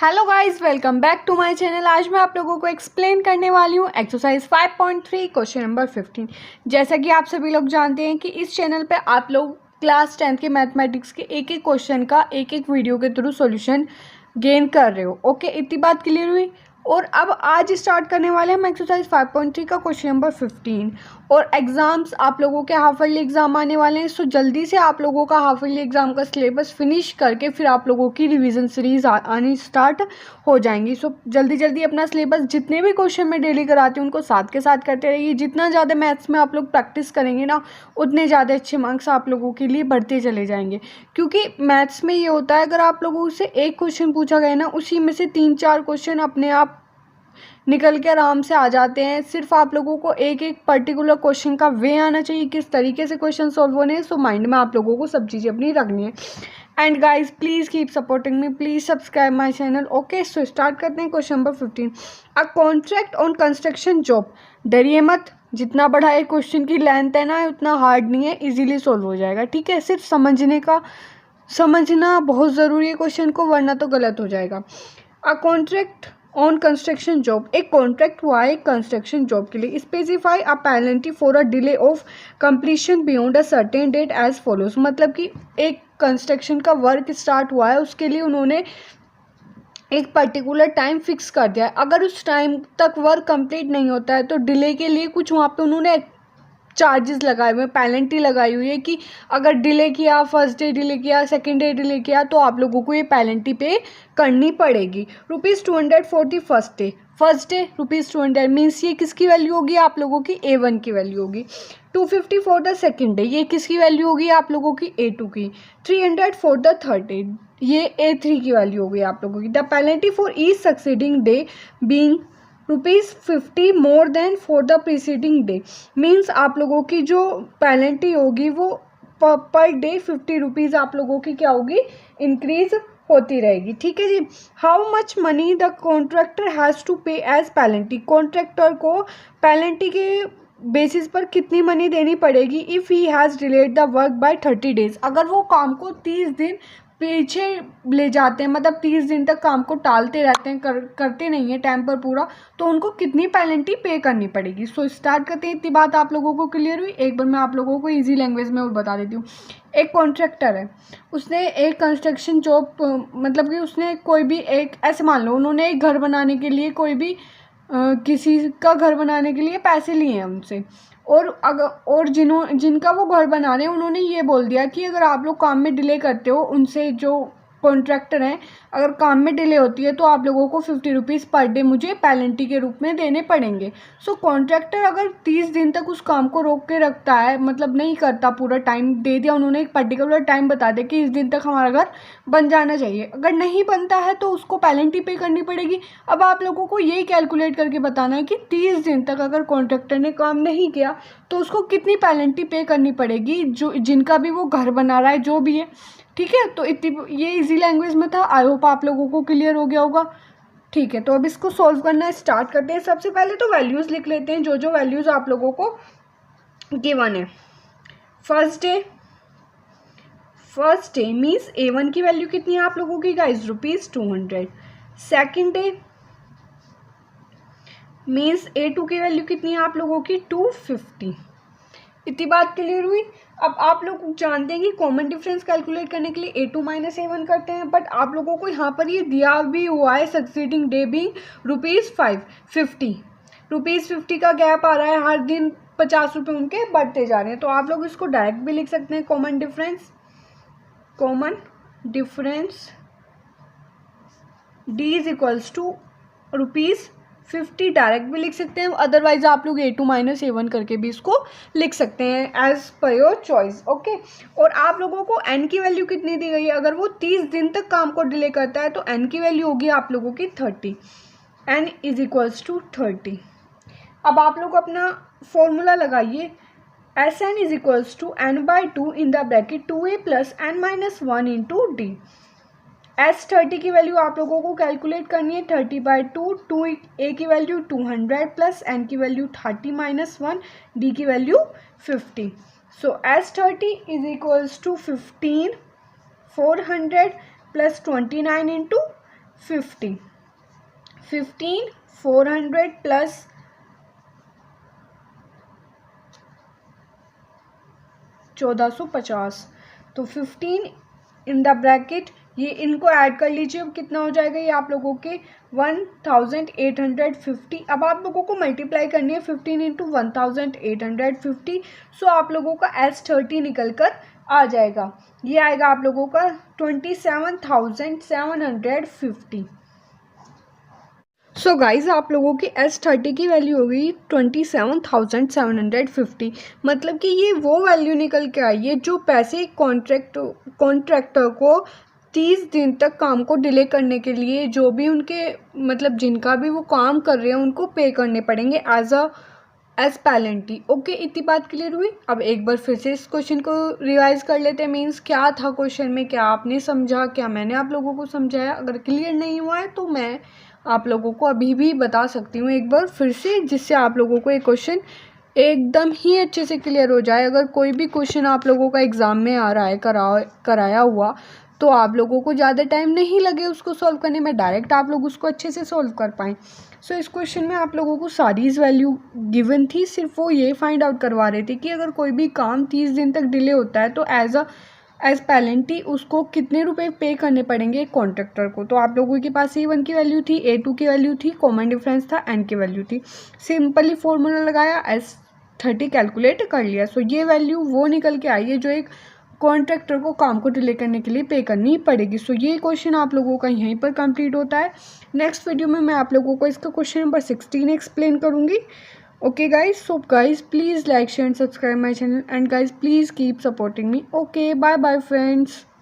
Hello guys, welcome back to my channel. आज मैं आप लोगों को एक्सप्लेन करने वाली हूँ एक्सरसाइज 5.3 क्वेश्चन नंबर 15। जैसा कि आप सभी लोग जानते हैं कि इस चैनल पे आप लोग क्लास 10th के मैथमेटिक्स के एक एक क्वेश्चन का एक एक वीडियो के थ्रू सॉल्यूशन गेन कर रहे हो। ओके, इतनी बात क्लियर हुई। और अब आज स्टार्ट करने वाले हम एक्सरसाइज 5.3 का क्वेश्चन नंबर 15। और एग्ज़ाम्स आप लोगों के हाफ ईयरली एग्ज़ाम आने वाले हैं, सो जल्दी से आप लोगों का हाफ ईयरली एग्ज़ाम का सिलेबस फिनिश करके फिर आप लोगों की रिवीजन सीरीज आनी स्टार्ट हो जाएंगी। सो जल्दी जल्दी अपना सिलेबस, जितने भी क्वेश्चन मैं डेली कराती हूँ उनको साथ के साथ करते रहिए। जितना ज़्यादा मैथ्स में आप लोग प्रैक्टिस करेंगे ना, उतने ज़्यादा अच्छे मार्क्स आप लोगों के लिए बढ़ते चले जाएंगे। क्योंकि मैथ्स में ये होता है, अगर आप लोगों से एक क्वेश्चन पूछा गया ना, उसी में से 3-4 क्वेश्चन अपने आप निकल के आराम से आ जाते हैं। सिर्फ आप लोगों को एक एक पर्टिकुलर क्वेश्चन का वे आना चाहिए, किस तरीके से क्वेश्चन सॉल्व होने हैं। सो माइंड में आप लोगों को सब चीज़ें अपनी रखनी है। And guys, please keep supporting me, please subscribe my channel. Okay, so start करते हैं question number 15। A contract on construction job. डरिए मत, जितना बड़ा एक क्वेश्चन की लेंथ है ना, उतना हार्ड नहीं है, इजीली सॉल्व हो जाएगा। ठीक है, सिर्फ समझना बहुत ज़रूरी है क्वेश्चन को, वरना तो गलत हो जाएगा। A contract on construction job, एक कॉन्ट्रैक्ट हुआ है कंस्ट्रक्शन जॉब के लिए। Specify a penalty for a delay of completion beyond a certain date as follows. मतलब कि एक कंस्ट्रक्शन का वर्क स्टार्ट हुआ है, उसके लिए उन्होंने एक पर्टिकुलर टाइम फिक्स कर दिया है। अगर उस टाइम तक वर्क कंप्लीट नहीं होता है तो डिले के लिए कुछ वहाँ पे उन्होंने चार्जेस लगाए हुए हैं, पेनल्टी लगाई हुई है कि अगर डिले किया, फर्स्ट डे डिले किया, सेकेंड डे डिले किया, तो आप लोगों को ये पेनल्टी पे करनी पड़ेगी। ₹200 for the first day ₹200 means ये किसकी वैल्यू होगी, आप लोगों की A1 की वैल्यू होगी। 250 फॉर द सेकेंड डे, ये किसकी वैल्यू होगी, आप लोगों की A2 की। 300 फॉर द थर्ड डे, ये A3 की वैल्यू होगी आप लोगों की। The penalty for each succeeding day being ₹50 more than for the preceding day. Means आप लोगों की जो पेनल्टी होगी वो पर डे ₹50 आप लोगों की क्या होगी, इंक्रीज होती रहेगी। ठीक है जी। How much money the contractor has to pay as penalty. Contractor को पेनल्टी के बेसिस पर कितनी मनी देनी पड़ेगी if he has delayed the work by 30 days. अगर वो काम को 30 दिन पीछे ले जाते हैं, मतलब 30 दिन तक काम को टालते रहते हैं, करते नहीं है टाइम पर पूरा, तो उनको कितनी पेनल्टी पे करनी पड़ेगी। सो स्टार्ट करते हैं। इतनी बात आप लोगों को क्लियर हुई। एक बार मैं आप लोगों को इजी लैंग्वेज में और बता देती हूँ। एक कॉन्ट्रैक्टर है, उसने एक कंस्ट्रक्शन जॉब, मतलब कि उसने कोई भी एक, ऐसे मान लो उन्होंने एक घर बनाने के लिए, कोई भी किसी का घर बनाने के लिए पैसे लिए हैं उनसे। और जिनका वो घर बना रहे हैं, उन्होंने ये बोल दिया कि अगर आप लोग काम में डिले करते हो, उनसे जो कॉन्ट्रैक्टर हैं, अगर काम में डिले होती है तो आप लोगों को ₹50 पर डे मुझे पेनल्टी के रूप में देने पड़ेंगे। सो कॉन्ट्रैक्टर अगर 30 दिन तक उस काम को रोक के रखता है, मतलब नहीं करता, पूरा टाइम दे दिया उन्होंने, एक पर्टिकुलर टाइम बता दिया कि इस दिन तक हमारा घर बन जाना चाहिए, अगर नहीं बनता है तो उसको पेनल्टी पे करनी पड़ेगी। अब आप लोगों को यही कैलकुलेट करके बताना है कि 30 दिन तक अगर कॉन्ट्रैक्टर ने काम नहीं किया तो उसको कितनी पेनल्टी पे करनी पड़ेगी, जो जिनका भी वो घर बना रहा है, जो भी है। ठीक है, तो इतनी, ये इजी लैंग्वेज में था। आई होप आप लोगों को क्लियर हो गया होगा। ठीक है, तो अब इसको सॉल्व करना स्टार्ट करते हैं। सबसे पहले तो वैल्यूज़ लिख लेते हैं, जो जो वैल्यूज़ आप लोगों को गिवन है। फर्स्ट डे मीन्स A1 की वैल्यू कितनी है आप लोगों की guys, ₹200। Second day means A2 की वैल्यू कितनी है आप लोगों की, 250। इतनी बात क्लियर हुई। अब आप लोग जानते हैं कि कॉमन डिफरेंस कैलकुलेट करने के लिए A2 माइनस A1 करते हैं, बट आप लोगों को यहाँ पर ये दिया भी हुआ है सक्सीडिंग डे भी ₹50 ₹50 का गैप आ रहा है, हर दिन ₹50 उनके बढ़ते जा रहे हैं। तो आप लोग इसको डायरेक्ट भी लिख सकते हैं। Common difference D is equals to ₹50 direct भी लिख सकते हैं, अदरवाइज आप लोग A2 माइनस A1 करके भी इसको लिख सकते हैं, as per your choice. Okay, और आप लोगों को N की वैल्यू कितनी दी गई है, अगर वो 30 दिन तक काम को डिले करता है तो N की वैल्यू होगी आप लोगों की 30। N is equals to 30। अब आप लोग अपना फॉर्मूला लगाइए। Sn is equals to n/2 in the bracket 2a plus n-1 into D. S30 की वैल्यू आप लोगों को कैलकुलेट करनी है। 30/2, 2a की वैल्यू 200 प्लस n की वैल्यू 30-1, d की value 50। So S30 is equals to 15 400 plus 29 into 50, 15 400 plus 1450, तो 15 इन द ब्रैकेट, ये इनको ऐड कर लीजिए। अब कितना हो जाएगा ये आप लोगों के 1850। अब आप लोगों को मल्टीप्लाई करनी है 15 इंटू 1850। सो आप लोगों का S30 निकल कर आ जाएगा। ये आएगा आप लोगों का 27,750। सो गाइज आप लोगों की S30 की वैल्यू हो गई 27,750। मतलब कि ये वो वैल्यू निकल के आई है जो पैसे कॉन्ट्रैक्टर को 30 दिन तक काम को डिले करने के लिए जो भी उनके मतलब जिनका भी वो काम कर रहे हैं उनको पे करने पड़ेंगे एज पेनल्टी। ओके, इतनी बात क्लियर हुई। अब एक बार फिर से इस क्वेश्चन को रिवाइज कर लेते हैं। मीन्स क्या था क्वेश्चन में, क्या आपने समझा, क्या मैंने आप लोगों को समझाया। अगर क्लियर नहीं हुआ है तो मैं आप लोगों को अभी भी बता सकती हूँ एक बार फिर से, जिससे आप लोगों को एक क्वेश्चन एकदम ही अच्छे से क्लियर हो जाए। अगर कोई भी क्वेश्चन आप लोगों का एग्ज़ाम में आ रहा है कराया हुआ, तो आप लोगों को ज़्यादा टाइम नहीं लगे उसको सॉल्व करने में, डायरेक्ट आप लोग उसको अच्छे से सॉल्व कर पाएँ। सो इस क्वेश्चन में आप लोगों को सारी वैल्यू गिवन थी, सिर्फ वो ये फाइंड आउट करवा रहे थे कि अगर कोई भी काम 30 दिन तक डिले होता है तो एज पेनल्टी उसको कितने रुपए पे करने पड़ेंगे कॉन्ट्रैक्टर को। तो आप लोगों के पास A1 की वैल्यू थी, A2 की वैल्यू थी, कॉमन डिफरेंस था, N की वैल्यू थी। सिंपली फॉर्मूला लगाया, S30 कैलकुलेट कर लिया। सो ये वैल्यू वो निकल के आई है जो एक कॉन्ट्रैक्टर को काम को डिले करने के लिए पे करनी पड़ेगी। सो ये क्वेश्चन आप लोगों का यहीं पर कंप्लीट होता है। नेक्स्ट वीडियो में मैं आप लोगों को इसका क्वेश्चन नंबर 16 एक्सप्लेन करूँगी। Okay guys, so guys please like, share and subscribe my channel, and guys please keep supporting me. Okay, bye bye friends.